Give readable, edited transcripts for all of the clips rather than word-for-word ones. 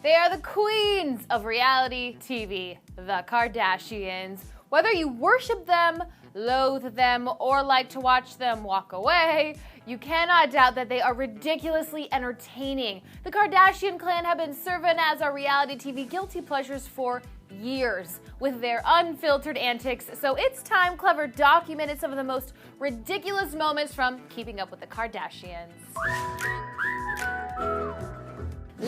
They are the queens of reality TV, the Kardashians. Whether you worship them, loathe them, or like to watch them walk away, you cannot doubt that they are ridiculously entertaining. The Kardashian clan have been serving as our reality TV guilty pleasures for years with their unfiltered antics, so it's time Clever documented some of the most ridiculous moments from Keeping Up with the Kardashians.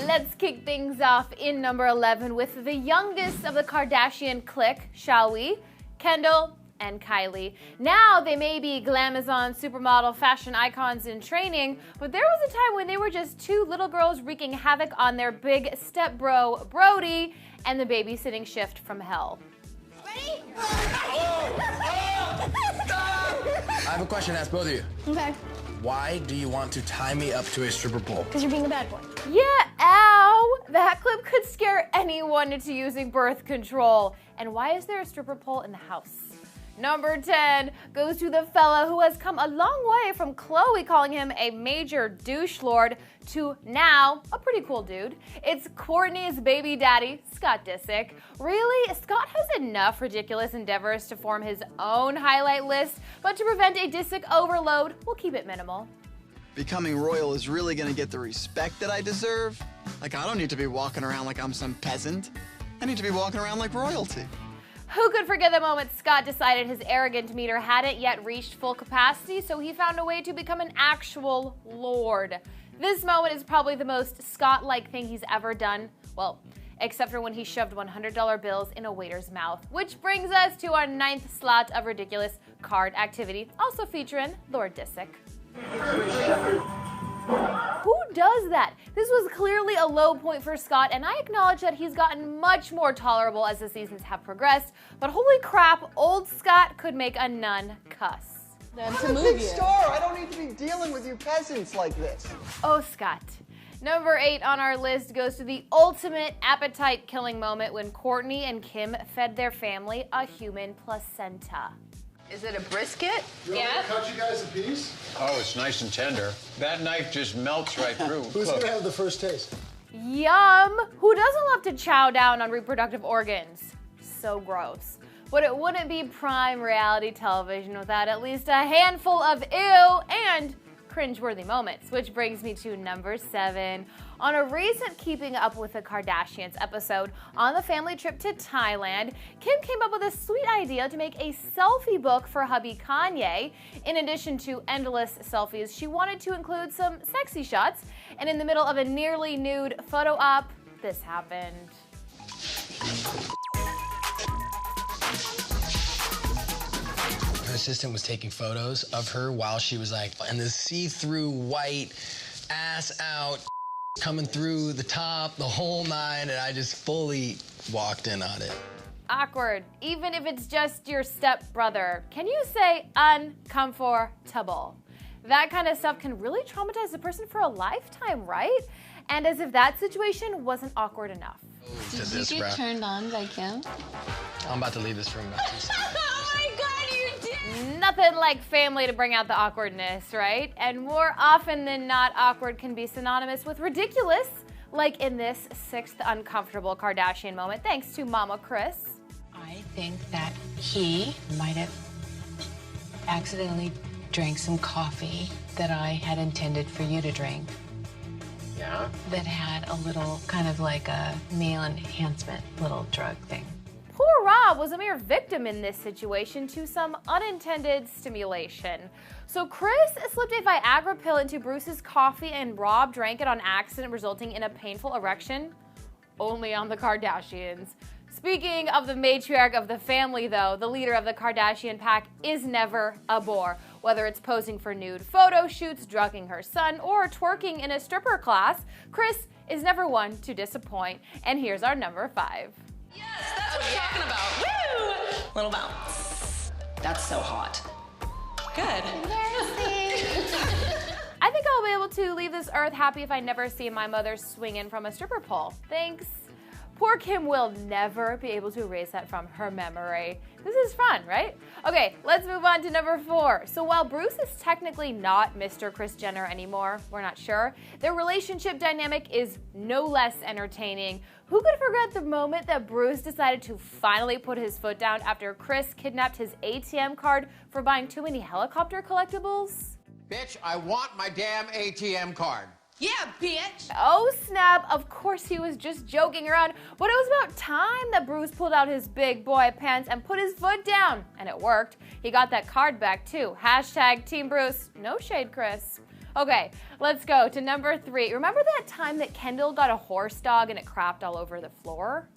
Let's kick things off in number 11 with the youngest of the Kardashian clique, shall we? Kendall and Kylie. Now they may be glamazon, supermodel, fashion icons in training, but there was a time when they were just two little girls wreaking havoc on their big stepbro Brody and the babysitting shift from hell. Ready? I have a question to ask both of you. Okay. Why do you want to tie me up to a stripper pole? Because you're being a bad boy. Yeah, ow! That clip could scare anyone into using birth control. And why is there a stripper pole in the house? Number 10 goes to the fella who has come a long way from Khloe calling him a major douche lord to now a pretty cool dude. It's Kourtney's baby daddy, Scott Disick. Really? Scott has enough ridiculous endeavors to form his own highlight list, but to prevent a Disick overload, we'll keep it minimal. Becoming royal is really gonna get the respect that I deserve. Like, I don't need to be walking around like I'm some peasant. I need to be walking around like royalty. Who could forget the moment Scott decided his arrogant meter hadn't yet reached full capacity, so he found a way to become an actual lord. This moment is probably the most Scott-like thing he's ever done. Well, except for when he shoved $100 bills in a waiter's mouth. Which brings us to our 9th slot of ridiculous card activity, also featuring Lord Disick. Who does that? This was clearly a low point for Scott, and I acknowledge that he's gotten much more tolerable as the seasons have progressed, but holy crap, old Scott could make a nun cuss. I'm a big star. I don't need to be dealing with you peasants like this. Oh, Scott. Number 8 on our list goes to the ultimate appetite-killing moment when Kourtney and Kim fed their family a human placenta. Is it a brisket? Yeah. Cut you guys a piece? Oh, it's nice and tender. That knife just melts right through. Who's gonna have the first taste? Yum! Who doesn't love to chow down on reproductive organs? So gross. But it wouldn't be prime reality television without at least a handful of ew and cringeworthy moments, which brings me to number 7. On a recent Keeping Up with the Kardashians episode, on the family trip to Thailand, Kim came up with a sweet idea to make a selfie book for hubby Kanye. In addition to endless selfies, she wanted to include some sexy shots, and in the middle of a nearly nude photo op, this happened. Her assistant was taking photos of her while she was like, and this see-through white ass out coming through the top, the whole 9, and I just fully walked in on it. Awkward, even if it's just your stepbrother. Can you say uncomfortable? That kind of stuff can really traumatize a person for a lifetime, right? And as if that situation wasn't awkward enough. Did you get turned on by Kim? I'm about to leave this room. Oh my God, you did! Nothing like family to bring out the awkwardness, right? And more often than not, awkward can be synonymous with ridiculous, like in this 6th uncomfortable Kardashian moment, thanks to Mama Kris. I think that he might have accidentally drank some coffee that I had intended for you to drink. Yeah? That had a little, kind of like a meal enhancement little drug thing. Poor Rob was a mere victim in this situation to some unintended stimulation. So Kris slipped a Viagra pill into Bruce's coffee and Rob drank it on accident, resulting in a painful erection. Only on the Kardashians. Speaking of the matriarch of the family, though, the leader of the Kardashian pack is never a bore. Whether it's posing for nude photo shoots, drugging her son, or twerking in a stripper class, Kris is never one to disappoint. And here's our number 5. Yes, that's what I'm talking about. Woo! Little bounce. That's so hot. Good. I think I'll be able to leave this earth happy if I never see my mother swinging from a stripper pole. Thanks. Poor Kim will never be able to erase that from her memory. This is fun, right? Okay, let's move on to number 4. So while Bruce is technically not Mr. Kris Jenner anymore, we're not sure, their relationship dynamic is no less entertaining. Who could forget the moment that Bruce decided to finally put his foot down after Kris kidnapped his ATM card for buying too many helicopter collectibles? Bitch, I want my damn ATM card. Yeah, bitch. Oh snap, of course he was just joking around, but it was about time that Bruce pulled out his big boy pants and put his foot down. And it worked. He got that card back too. Hashtag Team Bruce. No shade, Kris. Okay, let's go to number 3. Remember that time that Kendall got a horse dog and it crapped all over the floor?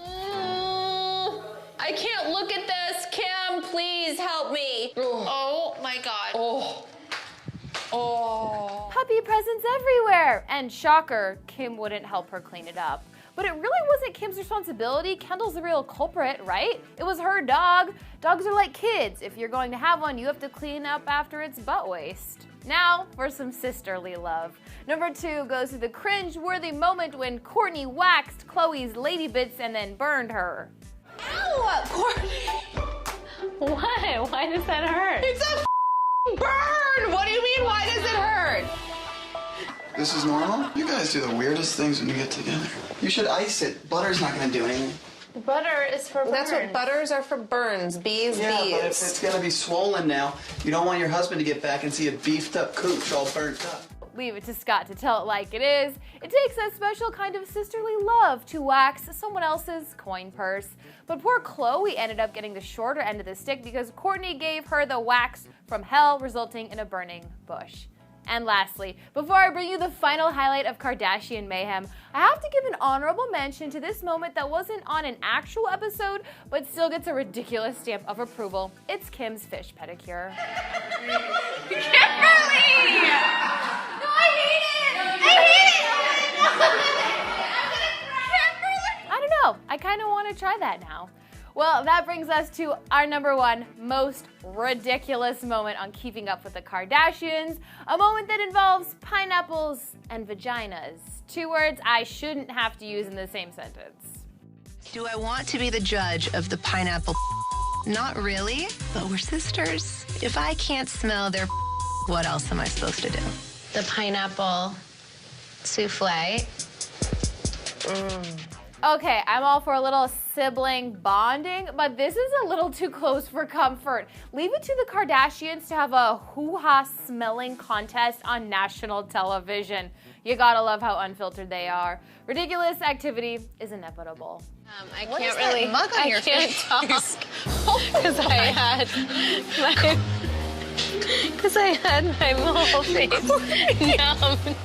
I can't look at this. Kim, please help me. Oh my God. Oh. Puppy presents everywhere! And shocker, Kim wouldn't help her clean it up. But it really wasn't Kim's responsibility. Kendall's the real culprit, right? It was her dog. Dogs are like kids. If you're going to have one, you have to clean up after its butt waste. Now for some sisterly love. Number 2 goes to the cringe-worthy moment when Kourtney waxed Khloe's lady bits and then burned her. Ow, Kourtney. What? Why does that hurt? It's a burn! What do you mean, why does it hurt? This is normal? You guys do the weirdest things when you get together. You should ice it. Butter's not gonna do anything. Butter is for burns. That's what butters are for, burns. Bees, Yeah, bees. but if it's gonna be swollen now, you don't want your husband to get back and see a beefed up cooch all burnt up. Leave it to Scott to tell it like it is. It takes a special kind of sisterly love to wax someone else's coin purse. But poor Khloe ended up getting the shorter end of the stick because Kourtney gave her the wax from hell, resulting in a burning bush. And lastly, before I bring you the final highlight of Kardashian mayhem, I have to give an honorable mention to this moment that wasn't on an actual episode, but still gets a ridiculous stamp of approval. It's Kim's fish pedicure. Kimberly! No, I hate it! I don't know. I kind of want to try that now. Well, that brings us to our number 1 most ridiculous moment on Keeping Up with the Kardashians, a moment that involves pineapples and vaginas. 2 words I shouldn't have to use in the same sentence. Do I want to be the judge of the pineapple? Not really, but we're sisters. If I can't smell their what else am I supposed to do? The pineapple souffle. Okay, I'm all for a little sibling bonding, but this is a little too close for comfort. Leave it to the Kardashians to have a hoo-ha smelling contest on national television. You gotta love how unfiltered they are. Ridiculous activity is inevitable. I What can't is that really. mug on I your can't face? talk because I had my whole face numbed.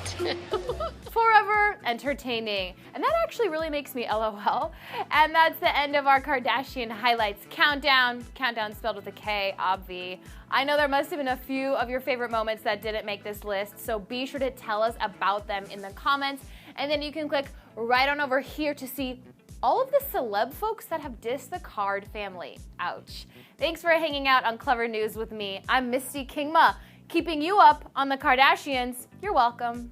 Forever entertaining. And that actually really makes me LOL. And that's the end of our Kardashian highlights countdown. Countdown spelled with a K, obvi. I know there must have been a few of your favorite moments that didn't make this list, so be sure to tell us about them in the comments. And then you can click right on over here to see all of the celeb folks that have dissed the Card family. Ouch. Thanks for hanging out on Clever News with me. I'm Misty Kingma, keeping you up on the Kardashians. You're welcome.